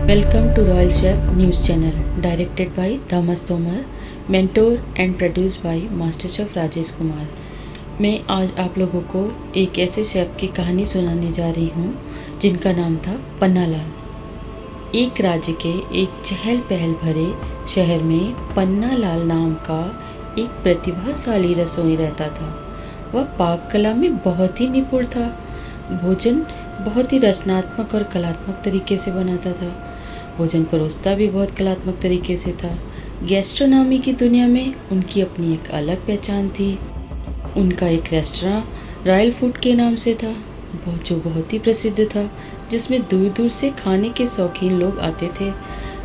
Welcome to Royal Chef News Channel, directed by Thomas Tomar, mentor and produced by Master Chef Rajesh Kumar. मैं आज आप लोगों को एक ऐसे शेफ की कहानी सुनाने जा रही हूँ जिनका नाम था पन्नालाल। एक राज्य के एक चहल पहल भरे शहर में पन्नालाल नाम का एक प्रतिभाशाली रसोई रहता था। वह पाक कला में बहुत ही निपुण था। भोजन बहुत ही रचनात्मक और कलात्मक तरीके से बनाता था। भोजन परोसता भी बहुत कलात्मक तरीके से था। गैस्ट्रोनॉमी की दुनिया में उनकी अपनी एक अलग पहचान थी। उनका एक रेस्टोरें रॉयल फूड के नाम से था, जो बहुत ही प्रसिद्ध था, जिसमें दूर दूर से खाने के शौकीन लोग आते थे।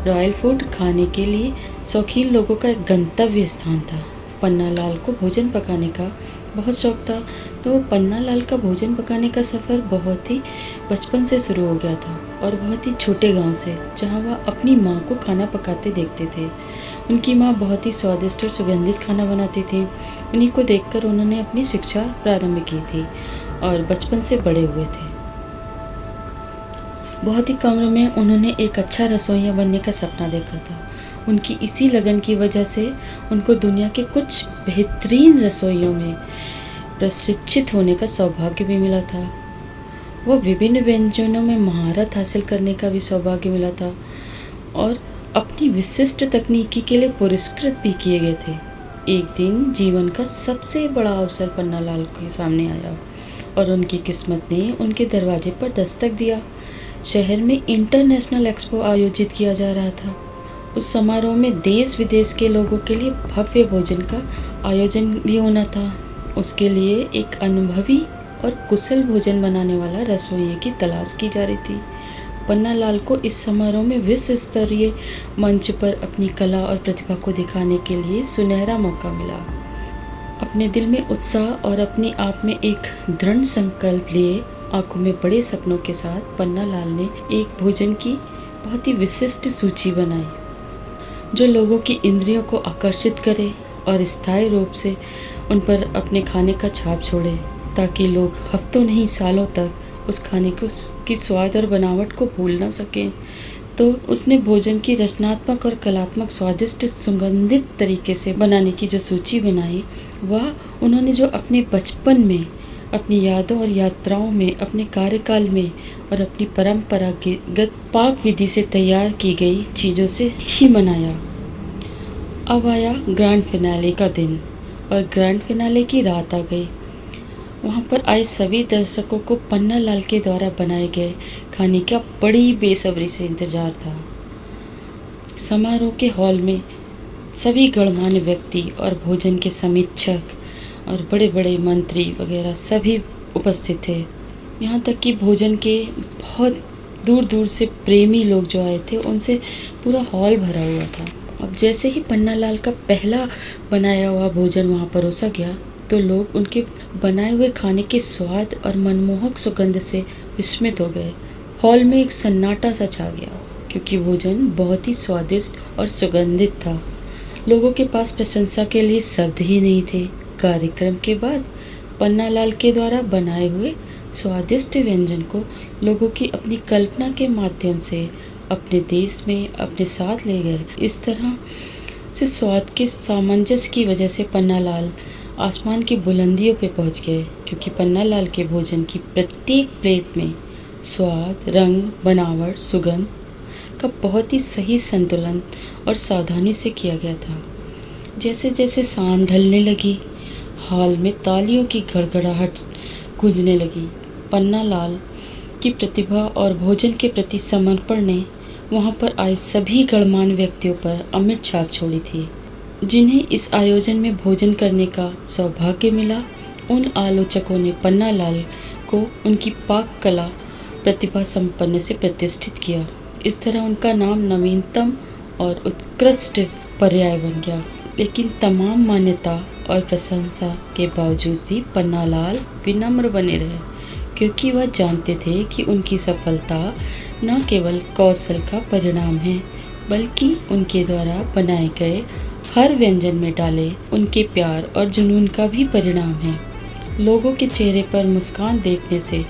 रॉयल फूड खाने के लिए शौकीन लोगों का एक गंतव्य स्थान था। पन्नालाल को भोजन पकाने का बहुत शौक था, तो वो पन्नालाल का भोजन पकाने का सफ़र बहुत ही बचपन से शुरू हो गया था और बहुत ही छोटे गांव से, जहां वह अपनी माँ को खाना पकाते देखते थे। उनकी माँ बहुत ही स्वादिष्ट और सुगंधित खाना बनाती थी। उन्हीं को देखकर उन्होंने अपनी शिक्षा प्रारंभ की थी और बचपन से बड़े हुए थे। बहुत ही कम उम्र में उन्होंने एक अच्छा रसोइया बनने का सपना देखा था। उनकी इसी लगन की वजह से उनको दुनिया के कुछ बेहतरीन रसोइयों में प्रशिक्षित होने का सौभाग्य भी मिला था। वह विभिन्न व्यंजनों में महारत हासिल करने का भी सौभाग्य मिला था और अपनी विशिष्ट तकनीकी के लिए पुरस्कृत भी किए गए थे। एक दिन जीवन का सबसे बड़ा अवसर पन्नालाल के सामने आया और उनकी किस्मत ने उनके दरवाजे पर दस्तक दिया। शहर में इंटरनेशनल एक्सपो आयोजित किया जा रहा था। उस समारोह में देश विदेश के लोगों के लिए भव्य भोजन का आयोजन भी होना था। उसके लिए एक अनुभवी और कुशल भोजन बनाने वाला रसोइये की तलाश की जा रही थी। पन्नालाल को इस समारोह में विश्व स्तरीय मंच पर अपनी कला और प्रतिभा को दिखाने के लिए सुनहरा मौका मिला। अपने दिल में उत्साह और अपने आप में एक दृढ़ संकल्प लिए, आंखों में बड़े सपनों के साथ पन्नालाल ने एक भोजन की बहुत ही विशिष्ट सूची बनाई, जो लोगों की इंद्रियों को आकर्षित करे और स्थायी रूप से उन पर अपने खाने का छाप छोड़े, ताकि लोग हफ्तों नहीं सालों तक उस खाने की स्वाद और बनावट को भूल ना सकें। तो उसने भोजन की रचनात्मक और कलात्मक स्वादिष्ट सुगंधित तरीके से बनाने की जो सूची बनाई, वह उन्होंने जो अपने बचपन में अपनी यादों और यात्राओं में, अपने कार्यकाल में और अपनी परंपरागत पाक विधि से तैयार की गई चीज़ों से ही बनाया। अब आया ग्रैंड फिनाले का दिन और ग्रैंड फिनाले की रात आ गई। वहाँ पर आए सभी दर्शकों को पन्नालाल के द्वारा बनाए गए खाने का बड़ी बेसब्री से इंतजार था। समारोह के हॉल में सभी गणमान्य व्यक्ति और भोजन के समीक्षक और बड़े बड़े मंत्री वगैरह सभी उपस्थित थे। यहाँ तक कि भोजन के बहुत दूर दूर से प्रेमी लोग जो आए थे, उनसे पूरा हॉल भरा हुआ था। अब जैसे ही पन्नालाल का पहला बनाया हुआ भोजन वहाँ परोसा गया, तो लोग उनके बनाए हुए खाने के स्वाद और मनमोहक सुगंध से विस्मित हो गए। हॉल में एक सन्नाटा सा छा गया, क्योंकि भोजन बहुत ही स्वादिष्ट और सुगंधित था। लोगों के पास प्रशंसा के लिए शब्द ही नहीं थे। कार्यक्रम के बाद पन्नालाल के द्वारा बनाए हुए स्वादिष्ट व्यंजन को लोगों की अपनी कल्पना के माध्यम से अपने देश में अपने साथ ले गए। इस तरह से स्वाद के सामंजस्य की वजह से पन्नालाल आसमान की बुलंदियों पे पहुंच गए, क्योंकि पन्नालाल के भोजन की प्रत्येक प्लेट में स्वाद, रंग, बनावट, सुगंध का बहुत ही सही संतुलन और सावधानी से किया गया था। जैसे जैसे शाम ढलने लगी, हॉल में तालियों की गड़गड़ाहट गूंजने लगी। पन्नालाल की प्रतिभा और भोजन के प्रति समर्पण ने वहाँ पर आए सभी गणमान्य व्यक्तियों पर अमिट छाप छोड़ी थी। जिन्हें इस आयोजन में भोजन करने का सौभाग्य मिला, उन आलोचकों ने पन्नालाल को उनकी पाक कला प्रतिभा संपन्न से प्रतिष्ठित किया। इस तरह उनका नाम नवीनतम और उत्कृष्ट पर्याय बन गया। लेकिन तमाम मान्यता और प्रशंसा के बावजूद भी पन्नालाल विनम्र बने रहे, क्योंकि वह जानते थे कि उनकी सफलता न केवल कौशल का परिणाम है, बल्कि उनके द्वारा बनाए गए हर व्यंजन में डाले उनके प्यार और जुनून का भी परिणाम है। लोगों के चेहरे पर मुस्कान देखने से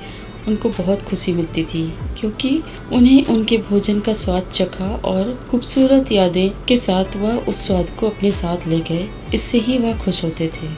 उनको बहुत खुशी मिलती थी, क्योंकि उन्हें उनके भोजन का स्वाद चखा और खूबसूरत यादें के साथ वह उस स्वाद को अपने साथ ले गए। इससे ही वह खुश होते थे।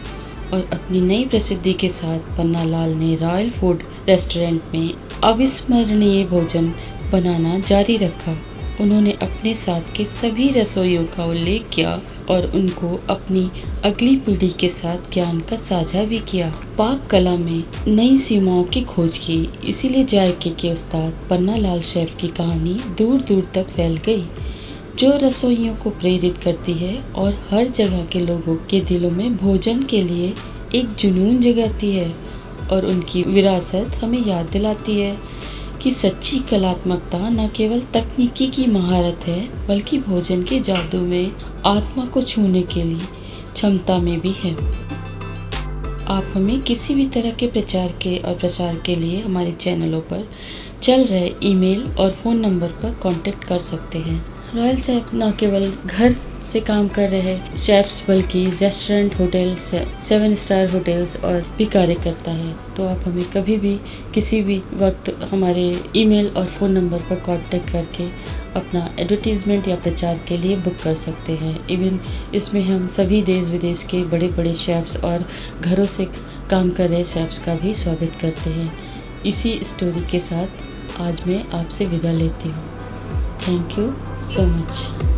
और अपनी नई प्रसिद्धि के साथ पन्नालाल ने रॉयल फूड रेस्टोरेंट में अविस्मरणीय भोजन बनाना जारी रखा। उन्होंने अपने साथ के सभी रसोइयों का उल्लेख किया और उनको अपनी अगली पीढ़ी के साथ ज्ञान का साझा भी किया। पाक कला में नई सीमाओं की खोज की, इसीलिए जायके के उस्ताद पन्नालाल शेफ की कहानी दूर दूर तक फैल गई, जो रसोइयों को प्रेरित करती है और हर जगह के लोगों के दिलों में भोजन के लिए एक जुनून जगाती है। और उनकी विरासत हमें याद दिलाती है कि सच्ची कलात्मकता न केवल तकनीकी की महारत है, बल्कि भोजन के जादू में आत्मा को छूने के लिए क्षमता में भी है। आप हमें किसी भी तरह के प्रचार के लिए हमारे चैनलों पर चल रहे ईमेल और फ़ोन नंबर पर कांटेक्ट कर सकते हैं। रॉयल शेफ न केवल घर से काम कर रहे शेफ्स, बल्कि रेस्टोरेंट, होटल, 7 स्टार होटल्स और भी कार्य करता है। तो आप हमें कभी भी किसी भी वक्त हमारे ईमेल और फ़ोन नंबर पर कांटेक्ट करके अपना एडवर्टीज़मेंट या प्रचार के लिए बुक कर सकते हैं। इवन इसमें हम सभी देश विदेश के बड़े बड़े शेफ्स और घरों से काम कर रहे शेफ्स का भी स्वागत करते हैं। इसी स्टोरी के साथ आज मैं आपसे विदा लेती हूँ। Thank you so much.